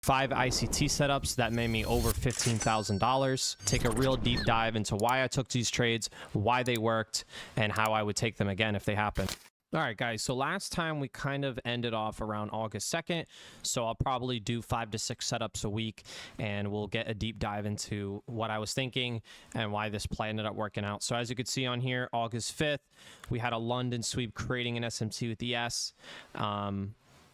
5 ICT setups that made me over $15,000. Take a real deep dive into why I took these trades, why they worked, and how I would take them again if they happen. All right, guys, so last time we kind of ended off around August 2nd, so I'll probably do 5 to 6 setups a week, and we'll get a deep dive into what I was thinking and why this play ended up working out. So as you can see on here, August 5th, we had a London sweep creating an SMT with ES.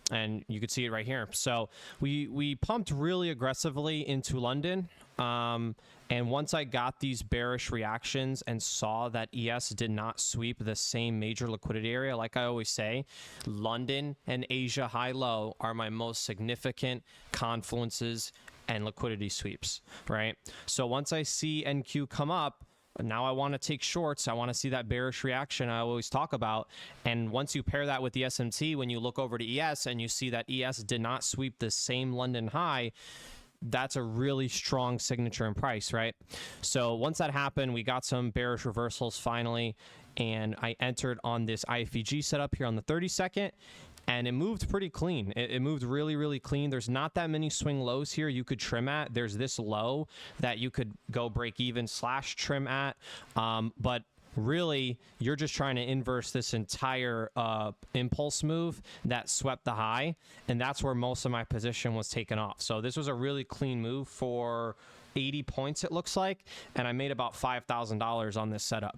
And you can see it right here. So we pumped really aggressively into London. And once I got these bearish reactions and saw that ES did not sweep the same major liquidity area, like I always say, London and Asia high-low are my most significant confluences and liquidity sweeps, right? So once I see NQ come up, now I want to take shorts. I want to see that bearish reaction I always talk about. And once you pair that with the SMT, when you look over to ES and you see that ES did not sweep the same London high, that's a really strong signature in price, right? So once that happened, we got some bearish reversals finally, and I entered on this IFEG setup here on the 32nd. And it moved pretty clean. It moved really, really clean. There's not that many swing lows here you could trim at. There's this low that you could go break even / trim at. But really, you're just trying to inverse this entire impulse move that swept the high. And that's where most of my position was taken off. So this was a really clean move for 80 points, it looks like. And I made about $5,000 on this setup.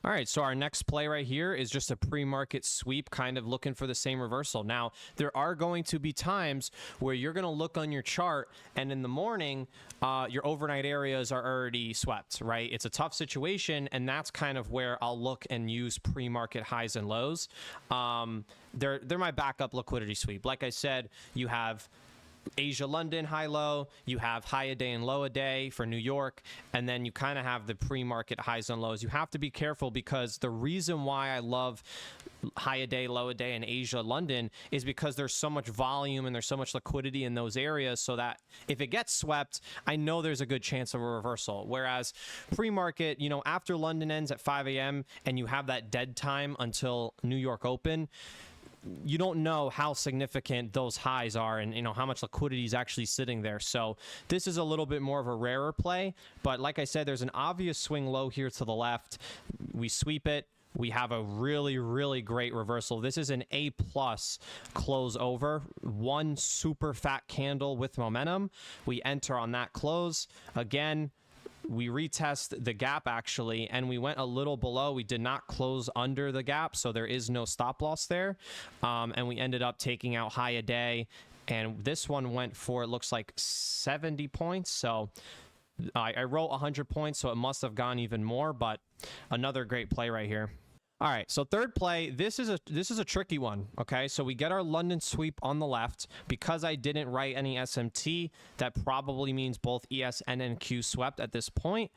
All right, so our next play right here is just a pre-market sweep, kind of looking for the same reversal. Now, there are going to be times where you're going to look on your chart, and in the morning, your overnight areas are already swept, right? It's a tough situation, and that's kind of where I'll look and use pre-market highs and lows. They're my backup liquidity sweep. Like I said, you have Asia, London, high, low. You have high a day and low a day for New York. And then you kind of have the pre-market highs and lows. You have to be careful because the reason why I love high a day, low a day in Asia, London is because there's so much volume and there's so much liquidity in those areas so that if it gets swept, I know there's a good chance of a reversal. Whereas pre-market, you know, after London ends at 5 a.m. and you have that dead time until New York open, you don't know how significant those highs are and, you know, how much liquidity is actually sitting there. So this is a little bit more of a rarer play. But like I said, there's an obvious swing low here to the left. We sweep it. We have a really, really great reversal. This is an A+ close over. One super fat candle with momentum. We enter on that close. Again, we retest the gap actually, and we went a little below. We did not close under the gap, so there is no stop loss there. And we ended up taking out high a day, and this one went for, it looks like 70 points. So I wrote 100 points, so it must have gone even more, but another great play right here. All right, so third play, this is a tricky one, okay? So we get our London sweep on the left. Because I didn't write any SMT, that probably means both ES and NQ swept at this point.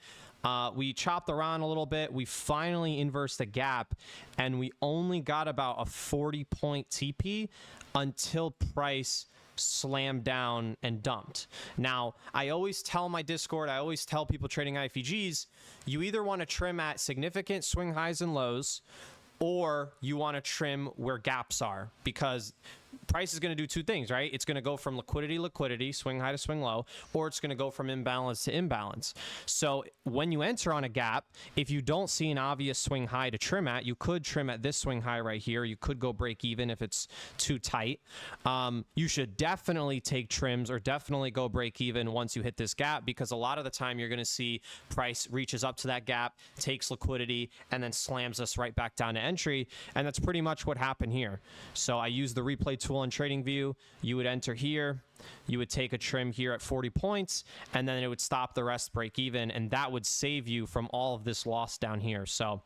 We chopped around a little bit. We finally inversed the gap, and we only got about a 40-point TP until price slammed down and dumped. Now, I always tell my Discord, I always tell people trading IFEGs, you either want to trim at significant swing highs and lows, or you want to trim where gaps are, because price is going to do two things, right? It's going to go from liquidity, swing high to swing low, or it's going to go from imbalance to imbalance. So when you enter on a gap, if you don't see an obvious swing high to trim at, you could trim at this swing high right here. You could go break even if it's too tight. You should definitely take trims or definitely go break even once you hit this gap, because a lot of the time you're going to see price reaches up to that gap, takes liquidity, and then slams us right back down to entry. And that's pretty much what happened here. So I used the replay tool in TradingView. You would enter here, you would take a trim here at 40 points, and then it would stop the rest, break even, and that would save you from all of this loss down here. So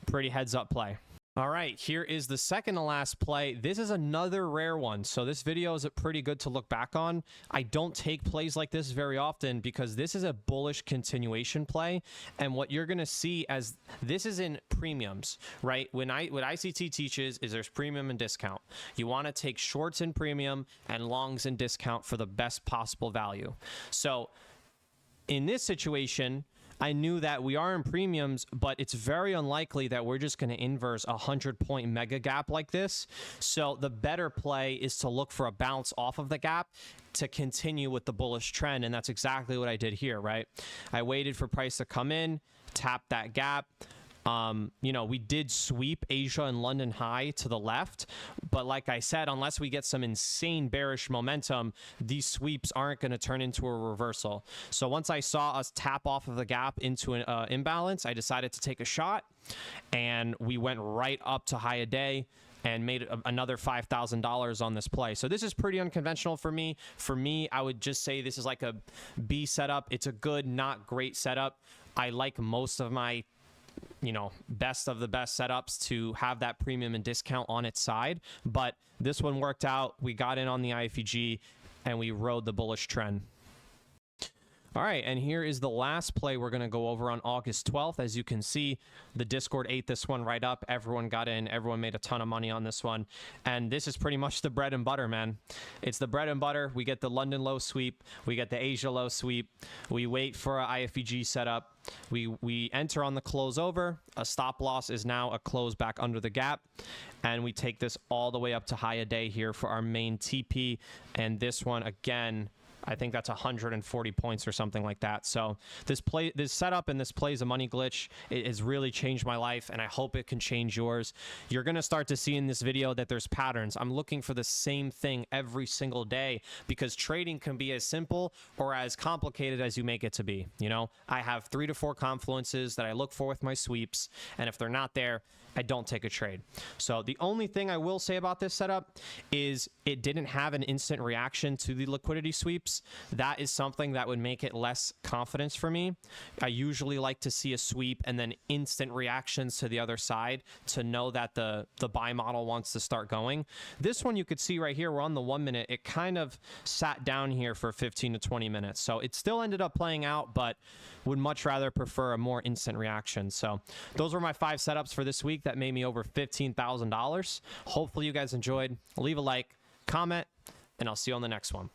pretty heads up play. All right, here is the second to last play. This is another rare one, so this video is pretty good to look back on. I don't take plays like this very often because this is a bullish continuation play, and what you're going to see as this is in premiums, right? What ICT teaches is there's premium and discount. You want to take shorts in premium and longs in discount for the best possible value. So in this situation, I knew that we are in premiums, but it's very unlikely that we're just going to inverse a 100-point mega gap like this. So the better play is to look for a bounce off of the gap to continue with the bullish trend. And that's exactly what I did here, right? I waited for price to come in, tap that gap. You know, we did sweep Asia and London high to the left, but like I said, unless we get some insane bearish momentum, these sweeps aren't going to turn into a reversal. So once I saw us tap off of the gap into an imbalance, I decided to take a shot, and we went right up to high a day and made another $5,000 on this play. So this is pretty unconventional for me. For me, I would just say this is like a B setup. It's a good, not great setup. I like most of my, you know, best of the best setups to have that premium and discount on its side, but this one worked out. We got in on the IFEG and we rode the bullish trend. All right, and here is the last play we're going to go over on August 12th. As you can see, the Discord ate this one right up. Everyone got in. Everyone made a ton of money on this one. And this is pretty much the bread and butter, man. It's the bread and butter. We get the London low sweep. We get the Asia low sweep. We wait for an IFEG setup. We enter on the close over. A stop loss is now a close back under the gap. And we take this all the way up to high a day here for our main TP. And this one, again, I think that's 140 points or something like that. So this setup and this play is a money glitch. It has really changed my life, and I hope it can change yours. You're going to start to see in this video that there's patterns. I'm looking for the same thing every single day because trading can be as simple or as complicated as you make it to be. You know, I have 3 to 4 confluences that I look for with my sweeps, and if they're not there, I don't take a trade. So the only thing I will say about this setup is it didn't have an instant reaction to the liquidity sweeps. That is something that would make it less confidence for me. I usually like to see a sweep and then instant reactions to the other side to know that the buy model wants to start going. This one you could see right here, we're on the 1 minute. It kind of sat down here for 15 to 20 minutes. So it still ended up playing out, but would much rather prefer a more instant reaction. So those were my 5 setups for this week that made me over $15,000. Hopefully you guys enjoyed. Leave a like, comment, and I'll see you on the next one.